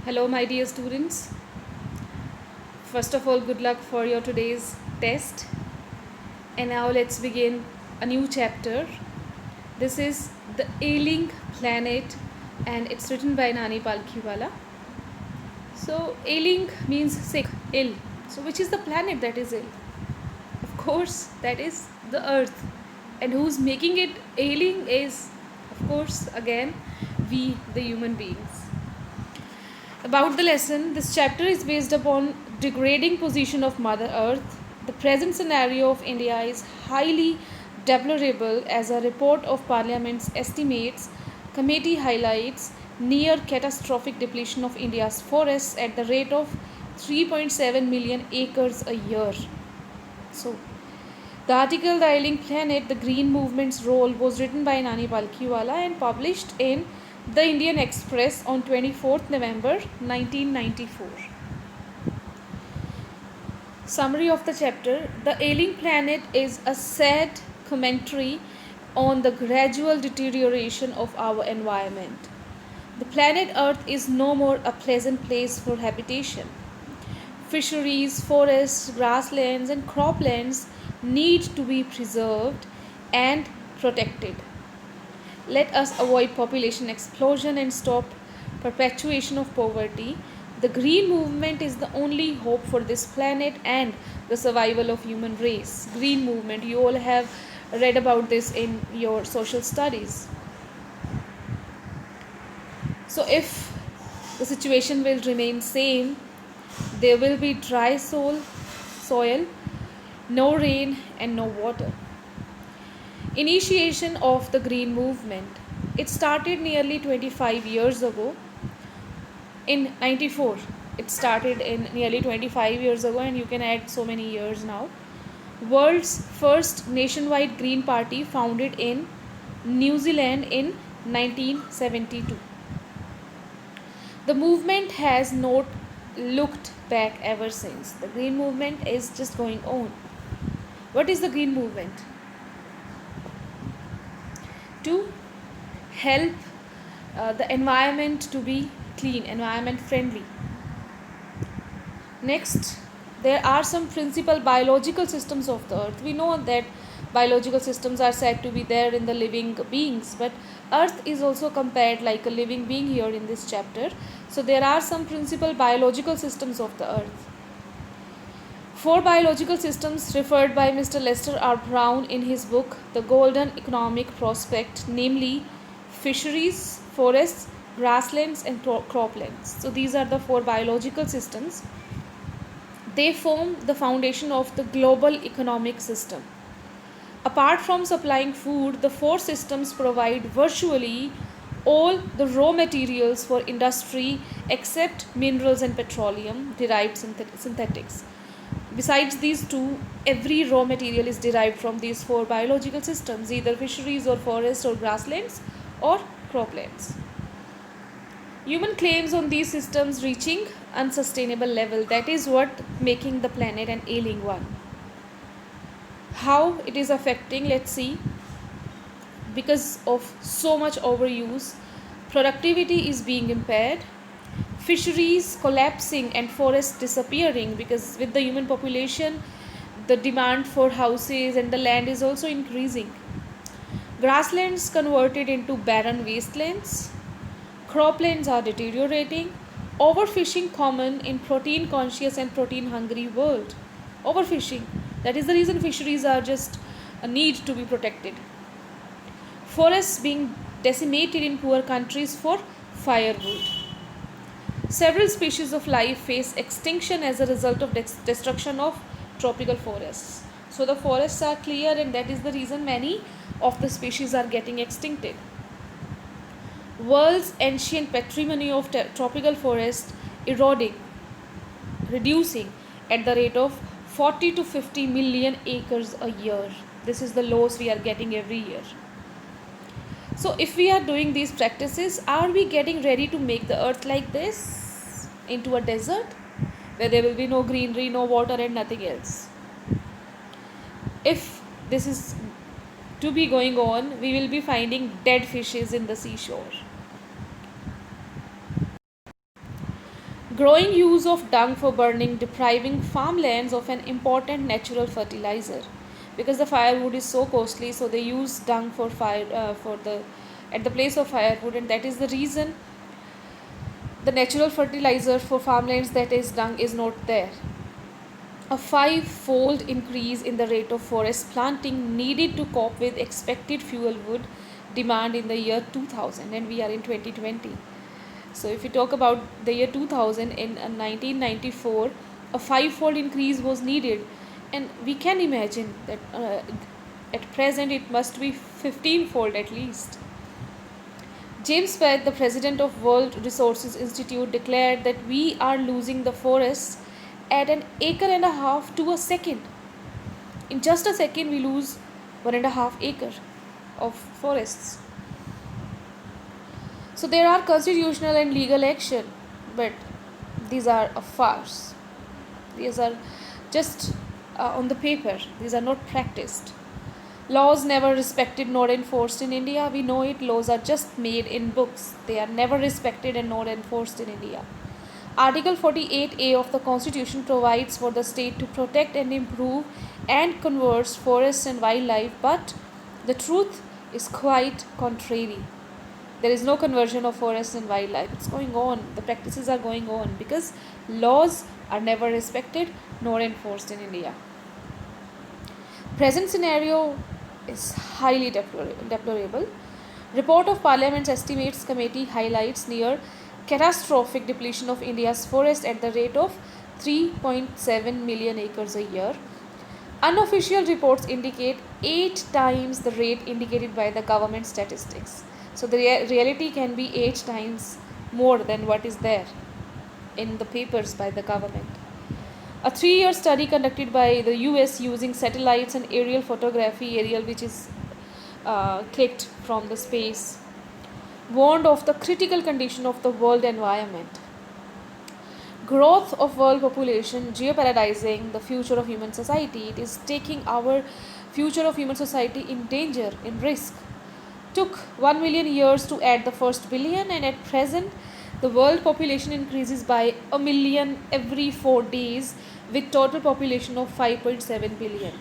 Hello, my dear students. First of all, good luck for your today's test. And now let's begin a new chapter. This is The Ailing Planet, and it's written by Nani Palkhiwala. So, ailing means sick, ill. So, which is the planet that is ill? Of course, that is the Earth. And who's making it ailing is, of course, again, we, the human beings. About the lesson, this chapter is based upon degrading position of Mother Earth. The present scenario of India is highly deplorable as a report of Parliament's estimates. Committee highlights near catastrophic depletion of India's forests at the rate of 3.7 million acres a year. So, the article The Ailing Planet, the Green Movement's Role was written by Nani Palkhiwala and published in The Indian Express on 24th November 1994. Summary of the chapter. The Ailing Planet is a sad commentary on the gradual deterioration of our environment. The planet Earth is no more a pleasant place for habitation. Fisheries, forests, grasslands, and croplands need to be preserved and protected. Let us avoid population explosion and stop perpetuation of poverty. The green movement is the only hope for this planet and the survival of human race. Green movement, you all have read about this in your social studies. So if the situation will remain same, there will be dry soil, no rain and no water. Initiation of the green movement. It started nearly 25 years ago. In 94, it started in nearly 25 years ago, and you can add so many years now. World's first nationwide green party founded in New Zealand in 1972. The movement has not looked back ever since. The green movement is just going on. What is the green movement? To help the environment to be clean, environment friendly. Next, there are some principal biological systems of the earth. We know that biological systems are said to be there in the living beings, but earth is also compared like a living being here in this chapter. So there are some principal biological systems of the earth. Four biological systems referred by Mr. Lester R. Brown in his book The Golden Economic Prospect, namely fisheries, forests, grasslands and croplands. So these are the four biological systems. They form the foundation of the global economic system. Apart from supplying food, the four systems provide virtually all the raw materials for industry except minerals and petroleum derived synthetics. Besides these two, every raw material is derived from these four biological systems, either fisheries or forests or grasslands or croplands. Human claims on these systems reaching unsustainable level. That is what making the planet an ailing one. How it is affecting, let's see. Because of so much overuse, productivity is being impaired, fisheries collapsing and forests disappearing, because with the human population the demand for houses and the land is also increasing. Grasslands converted into barren wastelands, croplands are deteriorating, overfishing common in protein conscious and protein hungry world. Overfishing, that is the reason fisheries are just a need to be protected. Forests being decimated in poor countries for firewood. Several species of life face extinction as a result of destruction of tropical forests. So the forests are clear, and that is the reason many of the species are getting extincted. World's ancient patrimony of tropical forest eroding, reducing at the rate of 40 to 50 million acres a year. This is the loss we are getting every year. So if we are doing these practices, are we getting ready to make the earth like this into a desert where there will be no greenery, no water and nothing else? If this is to be going on, we will be finding dead fishes in the seashore. Growing use of dung for burning, depriving farmlands of an important natural fertilizer. Because the firewood is so costly, so they use dung for fire for the at the place of firewood, and that is the reason the natural fertilizer for farmlands, that is dung, is not there. A five-fold increase in the rate of forest planting needed to cope with expected fuel wood demand in the year 2000, and we are in 2020. So if we talk about the year 2000, in 1994, a five-fold increase was needed, and we can imagine that at present it must be 15-fold at least. James Webb, the president of World Resources Institute, declared that we are losing the forests at an acre and a half to a second. In just a second, we lose 1.5 acre of forests. So there are constitutional and legal action, but these are a farce. These are just on the paper. These are not practiced. Laws never respected nor enforced in India. We know it. Laws are just made in books. They are never respected and nor enforced in India. Article 48A of the Constitution provides for the state to protect and improve and conserve forests and wildlife, but the truth is quite contrary. There is no conversion of forests and wildlife. It's going on. The practices are going on because laws are never respected nor enforced in India. Present scenario is highly deplorable. Report of Parliament's Estimates Committee highlights near catastrophic depletion of India's forest at the rate of 3.7 million acres a year. Unofficial reports indicate 8 times the rate indicated by the government statistics. So the reality can be 8 times more than what is there in the papers by the government. A 3-year study conducted by the US using satellites and aerial photography, which is clicked from the space, warned of the critical condition of the world environment. Growth of world population jeopardizing the future of human society. It is taking our future of human society in danger, in risk. Took 1 million years to add the first billion, and at present the world population increases by a million every 4 days with total population of 5.7 billion.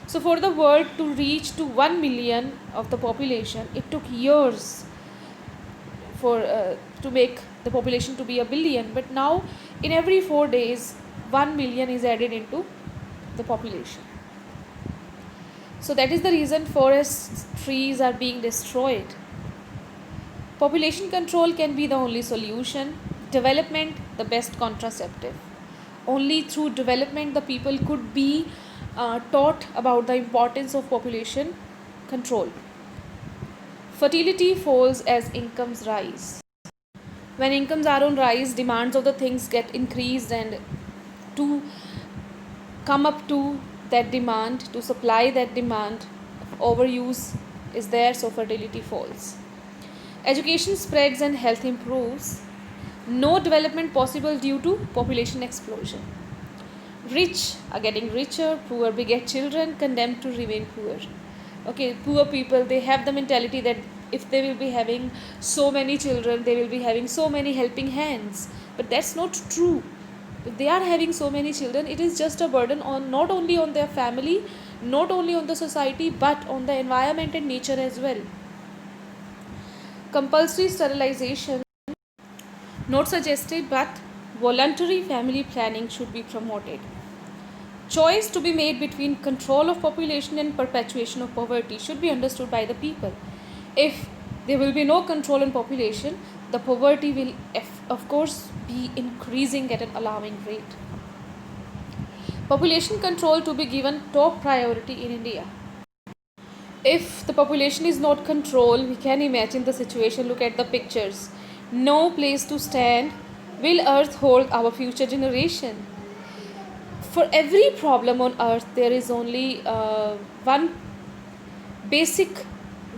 So for the world to reach to 1 million of the population, it took years for to make the population to be a billion, but now in every 4 days 1 million is added into the population. So that is the reason forests, trees are being destroyed. Population control can be the only solution. Development, the best contraceptive. Only through development the people could be taught about the importance of population control. Fertility falls as incomes rise. When incomes are on rise, demands of the things get increased, and to come up to that demand, to supply that demand, overuse is there, so fertility falls. Education spreads and health improves. No development possible due to population explosion. Rich are getting richer, poor beget children, condemned to remain poor. Okay, poor people, they have the mentality that if they will be having so many children, they will be having so many helping hands. But that's not true. If they are having so many children, it is just a burden on not only on their family, not only on the society, but on the environment and nature as well. Compulsory sterilization, not suggested, but voluntary family planning should be promoted. Choice to be made between control of population and perpetuation of poverty should be understood by the people. If there will be no control on population, the poverty will of course be increasing at an alarming rate. Population control to be given top priority in India. If the population is not controlled, we can imagine the situation. Look at the pictures. No place to stand. Will earth hold our future generation? For every problem on earth, there is only one basic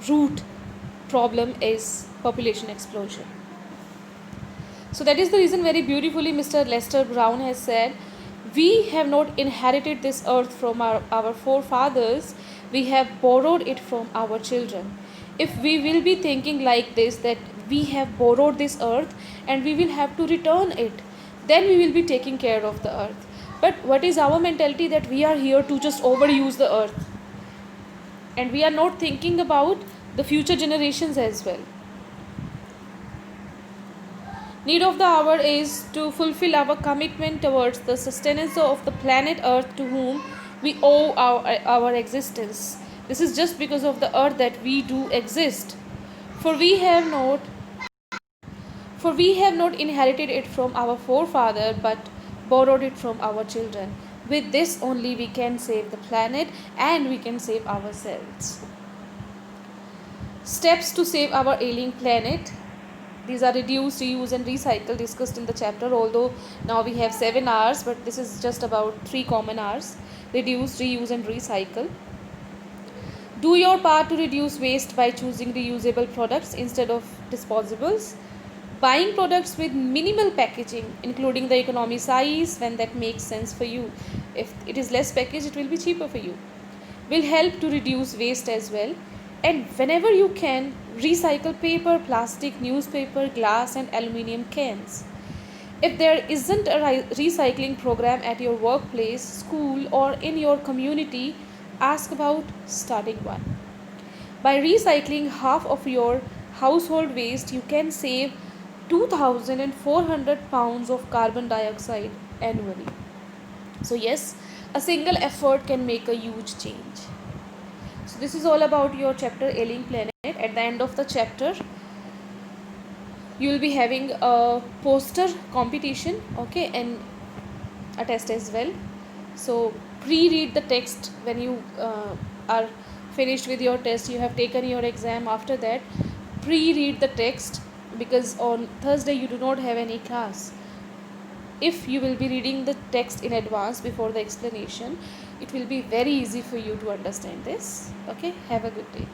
root problem is population explosion. So that is the reason very beautifully Mr. Lester Brown has said, we have not inherited this earth from our forefathers, we have borrowed it from our children. If we will be thinking like this, that we have borrowed this earth and we will have to return it, then we will be taking care of the earth. But what is our mentality? That we are here to just overuse the earth, and we are not thinking about the future generations as well. Need of the hour is to fulfill our commitment towards the sustenance of the planet earth, to whom we owe our existence. This is just because of the earth that we do exist. For we have not For we have not inherited it from our forefather, but borrowed it from our children. With this only we can save the planet, and we can save ourselves. Steps to save our ailing planet. These are reduce, reuse, and recycle, discussed in the chapter. Although now we have 7 hours, but this is just about 3 common hours. Reduce, reuse, and recycle. Do your part to reduce waste by choosing reusable products instead of disposables. Buying products with minimal packaging, including the economy size when that makes sense for you. If it is less packaged, it will be cheaper for you. Will help to reduce waste as well. And whenever you can, recycle paper, plastic, newspaper, glass, and aluminium cans. If there isn't a recycling program at your workplace, school, or in your community, ask about starting one. By recycling half of your household waste, you can save 2,400 pounds of carbon dioxide annually. So, yes, a single effort can make a huge change. So, this is all about your chapter Ailing Planet. At the end of the chapter, you will be having a poster competition, okay, and a test as well. So, pre-read the text when you are finished with your test, you have taken your exam. After that, pre-read the text, because on Thursday you do not have any class. If you will be reading the text in advance before the explanation, it will be very easy for you to understand this. Okay, have a good day.